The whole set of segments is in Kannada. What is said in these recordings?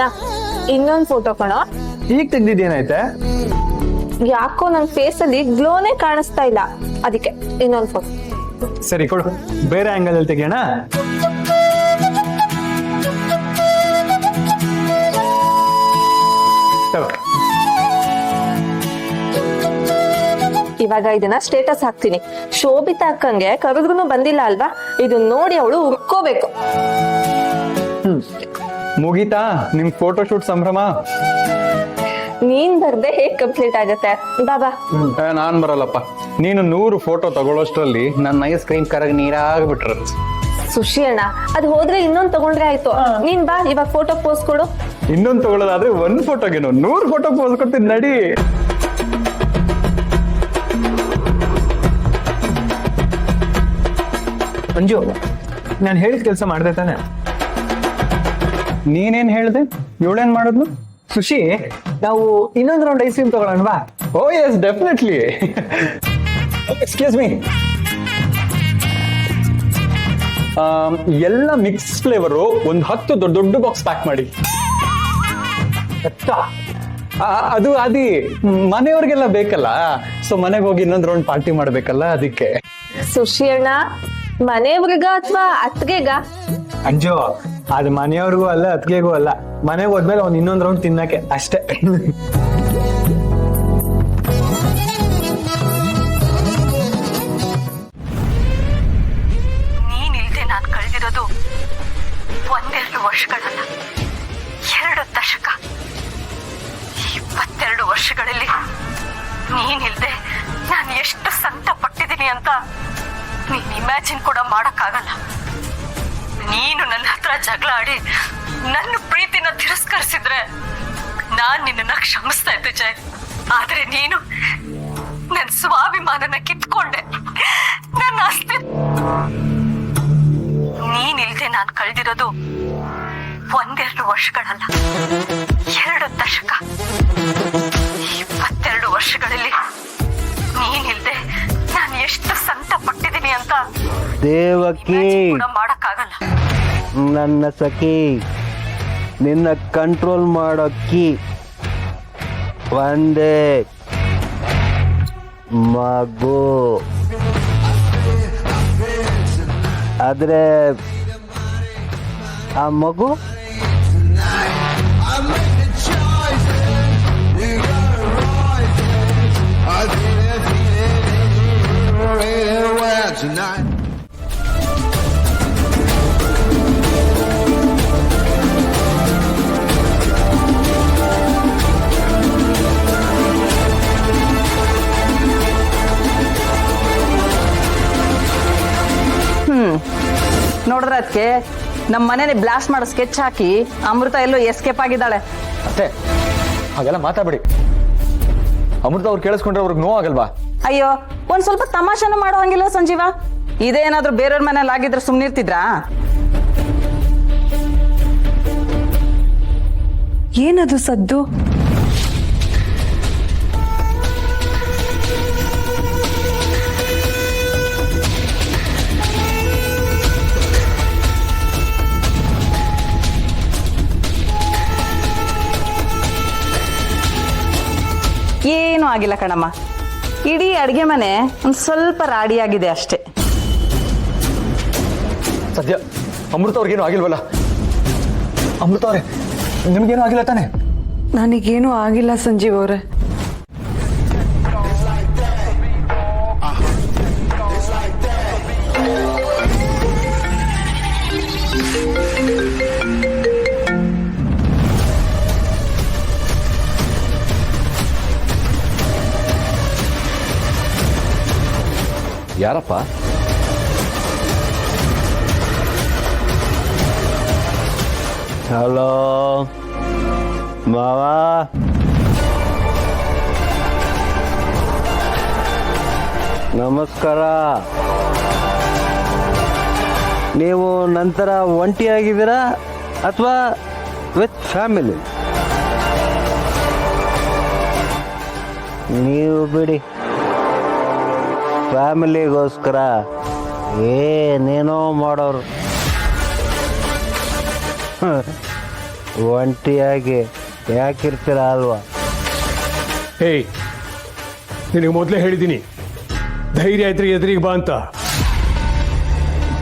ಆಯ್ತಾ ಇನ್ನೊಂದ್ ಫೋಟೋ ಕಣೋ. ಈಗ ತೆಗ್ದಿದ್ದೇನೈತೆ? ಯಾಕೋ ನನ್ ಫೇಸ್ ಅಲ್ಲಿ ಗ್ಲೋನೇ ಕಾಣಿಸ್ತಾ ಇಲ್ಲ, ಅದಕ್ಕೆ ಇನ್ನೊಂದ್ ಫೋಟೋ. ಸರಿ ಕೊಡು, ಬೇರೆ ಆಂಗಲ್ ಅಲ್ಲಿ ತೆಗಿಯೋಣ. ಇವಾಗ ಇದನ್ನ ಸ್ಟೇಟಸ್ ಹಾಕ್ತೀನಿ. ಶೋಭಿತಾ ಅಕ್ಕಂಗೆ ಕರೆದ್ರೂ ಬಂದಿಲ್ಲ ಅಲ್ವಾ, ಇದನ್ನ ನೋಡಿ ಅವಳು ಉರ್ಕೋಬೇಕು. ಮುಗೀತಾ ನಿಮ್ ಫೋಟೋ ಶೂಟ್ ಸಂಭ್ರಮ? ನೀನ್ ಬರ್ದೆ ಹೇಗ್ ಕಂಪ್ಲೀಟ್ ಆಗತ್ತೆ? ಬಾಬಾ. ನಾನ್ ಬರಲ್ಲಪ್ಪ. ನೀನು 100 ಫೋಟೋ ತಗೊಳ್ಳೋಷ್ಟ್ರಲ್ಲಿ ನನ್ನ ಐಸ್ ಕ್ರೀಮ್ ಕರಗ್ ನೀರಾಗ್ಬಿಟ್ರ. ಸುಶಿ ಅಣ್ಣ, ಅದ್ ಹೋದ್ರೆ ಇನ್ನೊಂದ್ ತಗೊಂಡ್ರೆ ಆಯ್ತು. ನೀನ್ ಬಾ, ಇವಾಗ ಫೋಟೋ ಪೋಸ್ ಕೊಡು. ಇನ್ನೊಂದ್ ತಗೊಳ್ಳೋದಾದ್ರೆ 1 ಫೋಟೋಗೇನು 100 ಫೋಟೋ ಪೋಸ್ ಕೊಡ್ತೀನಿ, ನಡಿ. ಅಂಜು, ನಾನು ಹೇಳಿದ ಕೆಲಸ ಮಾಡ್ದೆ ತಾನೆ? ನೀನೇನ್ ಹೇಳ್ದೆ? ಇವಳೇನ್ ಮಾಡಿದ್ಲು? ಸುಶಿ, ನಾವು ಇನ್ನೊಂದು ರೌಂಡ್ ಐಸ್ ಕ್ರೀಮ್ ತಗೊಳ್ಳೋಣವಾ? ಓ ಎಸ್, ಡೆಫಿನೆಟ್ಲಿ. Excuse me. ಎಲ್ಲ ಮಿಕ್ಸ್ ಫ್ಲೇವರು ಒಂದು 10 ದೊಡ್ಡ ದೊಡ್ಡ ಬಾಕ್ಸ್ ಪ್ಯಾಕ್ ಮಾಡಿ. ಅದು ಅದಿ ಮನೆಯವ್ರಿಗೆಲ್ಲ ಬೇಕಲ್ಲ, ಸೊ ಮನೆಗೆ ಹೋಗಿ ಇನ್ನೊಂದು ರೌಂಡ್ ಪಾರ್ಟಿ ಮಾಡ್ಬೇಕಲ್ಲ, ಅದಕ್ಕೆ. ಸುಶಿ ಅಣ್ಣ, ಮನೆಯವ್ರಿಗ ಅಥವಾ ಅತ್ಗೆಗ? ಅಂಜು, ಅದು ಮನೆಯವ್ರಿಗೂ ಅಲ್ಲ ಅತ್ಗೆಗೂ ಅಲ್ಲ, ಮನೆಗೆ ಹೋದ್ಮೇಲೆ ಅವ್ನು ಇನ್ನೊಂದ್ ರೌಂಡ್ ತಿನ್ನಕ್ಕೆ ಅಷ್ಟೇ. ನೀನಿಲ್ದೆ ನಾನು ಕಳೆದಿರೋದು 1-2 ವರ್ಷಗಳಲ್ಲ, 2 ದಶಕ. 22 ವರ್ಷಗಳಲ್ಲಿ ನೀನಿಲ್ದೆ ನಾನು ಎಷ್ಟು ಸಂಕಟ ಪಟ್ಟಿದ್ದೀನಿ ಅಂತ ನೀನ್ ಇಮ್ಯಾಜಿನ್ ಕೂಡ ಮಾಡಕ್ಕಾಗಲ್ಲ. ನೀನು ನನ್ನ ಹತ್ರ ಜಗಳ ಆಡಿ ನನ್ನ ಪ್ರೀತಿನ ತಿರಸ್ಕರಿಸಿದ್ರೆ ನಾನ್ ನಿನ್ನ ಕ್ಷಮಿಸ್ತಾ ಇದ್ದೆ ಜಯ. ಆದ್ರೆ ನೀನು ನನ್ನ ಸ್ವಾಭಿಮಾನನ ಕಿತ್ಕೊಂಡೆ, ನನ್ನ ಆಸ್ತಿ. ನೀನಿಲ್ದೆ ನಾನು ಕಳೆದಿರೋದು 1-2 ವರ್ಷಗಳಲ್ಲ, 2 ದಶಕ. 22 ವರ್ಷಗಳಲ್ಲಿ ನೀನಿಲ್ದೆ ನಾನು ಎಷ್ಟು ಸಂಕಟ ಪಟ್ಟಿದ್ದೀನಿ ಅಂತ ದೇವಕಿ ಮಾಡಕ್ಕಾಗಲ್ಲ. ನನ್ನ ಸಖಿ, ನಿನ್ನ ಕಂಟ್ರೋಲ್ ಮಾಡೋಕ್ಕಿ ಒಂದೇ ಮಗು. ಆದ್ರೆ ಆ ಮಗು tonight. ನೋಡಿದ್ರೆ ಅದಕ್ಕೆ ನಮ್ಮ ಮನೇಲಿ ಬ್ಲಾಸ್ಟ್ ಮಾಡೋ ಸ್ಕೆಚ್ ಹಾಕಿ ಅಮೃತ ಎಲ್ಲೋ ಎಸ್ಕೇಪ್ ಆಗಿದ್ದಾಳೆ. ಅಷ್ಟೇ, ಹಾಗೆಲ್ಲ ಮಾತಾಡ್ಬೇಡಿ. ಅಮೃತ ಅವ್ರು ಕೇಳಿಸ್ಕೊಂಡ್ರೆ ಅವ್ರಿಗೆ ನೋವು ಆಗಲ್ವಾ? ಅಯ್ಯೋ, ಒಂದ್ ಸ್ವಲ್ಪ ತಮಾಷೆನೂ ಮಾಡೋ ಹಂಗಿಲ್ಲ ಸಂಜೀವ. ಇದೇನಾದ್ರೂ ಬೇರೆಯವ್ರ ಮನೇಲಿ ಆಗಿದ್ರೆ ಸುಮ್ನಿರ್ತಿದ್ರಾ? ಏನದು ಸದ್ದು? ಏನೂ ಆಗಿಲ್ಲ ಕಣಮ್ಮ, ಇಡೀ ಅಡ್ಗೆ ಮನೆ ಒಂದ್ ಸ್ವಲ್ಪ ರಾಡಿಯಾಗಿದೆ ಅಷ್ಟೇ. ಸದ್ಯ ಅಮೃತ ಅವ್ರಿಗೇನು ಆಗಿಲ್ವಲ್ಲ? ಅಮೃತ ಅವ್ರೆ, ನಿಮ್ಗೇನು ಆಗಿಲ್ಲ ತಾನೆ? ನನಗೇನು ಆಗಿಲ್ಲ ಸಂಜೀವ್ ಅವ್ರೆ. ಯಾರಪ್ಪ? ಹಲೋ ಮಾವ, ನಮಸ್ಕಾರ. ನೀವು ನಂತರ ಒಂಟಿಯಾಗಿದ್ದೀರಾ ಅಥವಾ ವಿತ್ ಫ್ಯಾಮಿಲಿ? ನೀವು ಬಿಡಿ, ಫ್ಯಾಮಿಲಿಗೋಸ್ಕರ ಏನೇನೋ ಮಾಡೋರು. ಒಂಟಿಯಾಗಿ ಯಾಕಿರ್ತೀರ ಅಲ್ವಾ? ಹೇಯ್, ನಿನಗೆ ಮೊದಲೇ ಹೇಳಿದ್ದೀನಿ, ಧೈರ್ಯ ಇದ್ರೆ ಎದುರಿಗೆ ಬಾ ಅಂತ.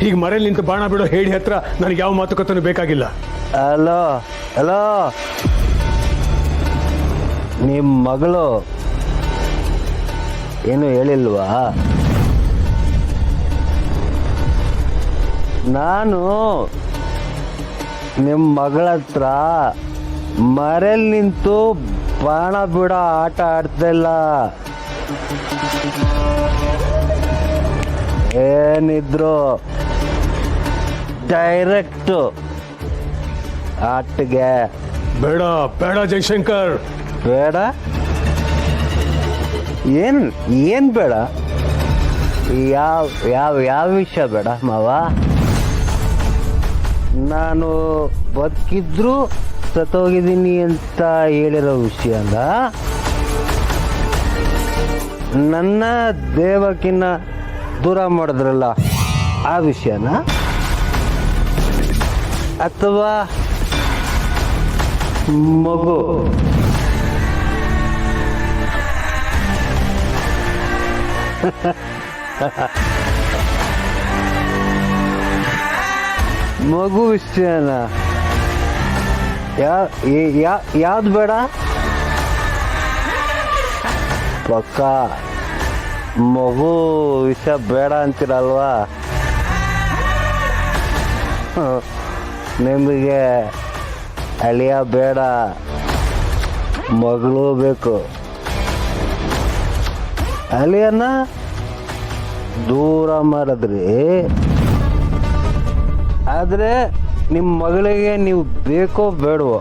ಈಗ ಮರೇಲಿ ನಿಂತು ಬಾಣ ಬಿಡೋ ಹೇಳಿ ಹತ್ರ ನನಗೆ ಯಾವ ಮಾತುಕತೆನೂ ಬೇಕಾಗಿಲ್ಲ. ಹಲೋ ಹಲೋ, ನಿಮ್ಮ ಮಗಳು ಏನು ಹೇಳಿಲ್ವಾ? ನಾನು ನಿಮ್ಮ ಮಗಳ ಹತ್ರ ಮರೇಲಿ ನಿಂತು ಬಾಣ ಬಿಡೋ ಆಟ ಆಡ್ತಿಲ್ಲ. ಏನಿದ್ರು ಡೈರೆಕ್ಟು ಆಟಗೆ. ಬೇಡ ಬೇಡ ಜಯಶಂಕರ್. ಬೇಡ? ಏನ್ ಬೇಡ? ಯಾವ ಯಾವ ಯಾವ ವಿಷಯ ಬೇಡ ಮಾವ? ನಾನು ಬದುಕಿದ್ರು ಸತ್ತೋಗಿದ್ದೀನಿ ಅಂತ ಹೇಳಿರೋ ವಿಷಯನ, ನನ್ನ ದೇವಕ್ಕಿನ್ನ ದೂರ ಮಾಡಿದ್ರಲ್ಲ ಆ ವಿಷಯನ, ಅಥವಾ ಮಗು ಮಗು ವಿಷಯನ? ಯಾವ್ದು ಬೇಡ? ಪಕ್ಕ ಮಗು ವಿಷಯ ಬೇಡ ಅಂತೀರಲ್ವಾ? ನಿಮಗೆ ಅಳಿಯ ಬೇಡ, ಮಗಳು ಬೇಕು. ಅಳಿಯನ್ನ ದೂರ ಮಾಡಿದ್ರಿ, ಆದರೆ ನಿಮ್ಮ ಮಗಳಿಗೆ ನೀವು ಬೇಕೋ ಬೇಡವೋ?